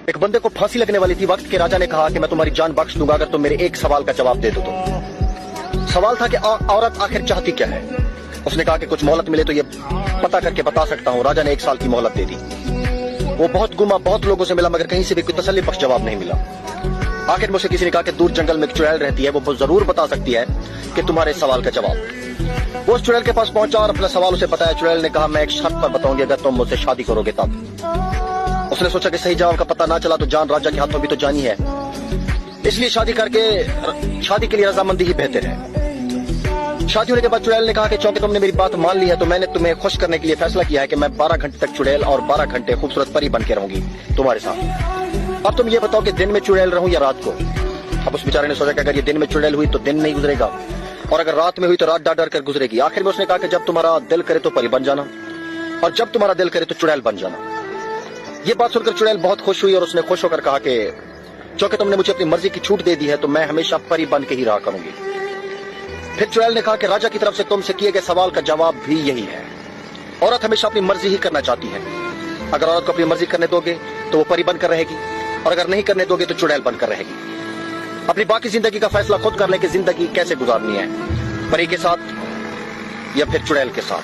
एक बंदे को फांसी लगने वाली थी, वक्त के राजा ने कहा कि मैं तुम्हारी जान बख्श दूंगा अगर तुम मेरे एक सवाल का जवाब दे दो। तो सवाल था कि औरत आखिर चाहती क्या है। उसने कहा कि कुछ मोहलत मिले तो ये पता करके बता सकता हूँ। राजा ने 1 साल की मोहलत दे दी। वो बहुत घूमा, बहुत लोगों से मिला, मगर कहीं से भी कोई तसल्ली बख्श जवाब नहीं मिला। आखिर मुझसे किसी ने कहा कि दूर जंगल में एक चुड़ैल रहती है, वो जरूर बता सकती है कि तुम्हारे सवाल का जवाब। वो उस चुड़ैल के पास पहुंचा और अपना सवाल उसे बताया। चुड़ैल ने कहा मैं एक शर्त पर बताऊंगी, अगर तुम मुझसे शादी करोगे तब। उसने सोचा कि सही जवाब का पता ना चला तो जान राजा के हाथों भी तो जानी है, इसलिए शादी के लिए रजामंदी ही बेहतर है। शादी होने के बाद चुड़ैल ने कहा कि चूंकि तुमने मेरी बात मान ली है तो मैंने तुम्हें खुश करने के लिए फैसला किया है कि मैं 12 घंटे तक चुड़ैल और 12 घंटे खूबसूरत परी बन के रहूंगी तुम्हारे साथ। अब तुम ये बताओ कि दिन में चुड़ैल रहूं या रात को। अब उस बेचारे ने सोचा कि अगर ये दिन में चुड़ैल हुई तो दिन नहीं गुजरेगा, और अगर रात में हुई तो रात डर डर कर गुजरेगी। आखिर में उसने कहा कि जब तुम्हारा दिल करे तो परी बन जाना, और जब तुम्हारा दिल करे तो चुड़ैल बन जाना। ये बात सुनकर चुड़ैल बहुत खुश हुई और उसने खुश होकर कहा कि चूंकि तुमने मुझे अपनी मर्जी की छूट दे दी है तो मैं हमेशा परी बन के ही रहा करूंगी। फिर चुड़ैल ने कहा कि राजा की तरफ से तुमसे किए गए सवाल का जवाब भी यही है, औरत हमेशा अपनी मर्जी ही करना चाहती है। अगर औरत को अपनी मर्जी करने दोगे तो वो परी बनकर रहेगी, और अगर नहीं करने दोगे तो चुड़ैल बनकर रहेगी। अपनी बाकी जिंदगी का फैसला खुद कर ले कि जिंदगी कैसे गुजारनी है, परी के साथ या फिर चुड़ैल के साथ।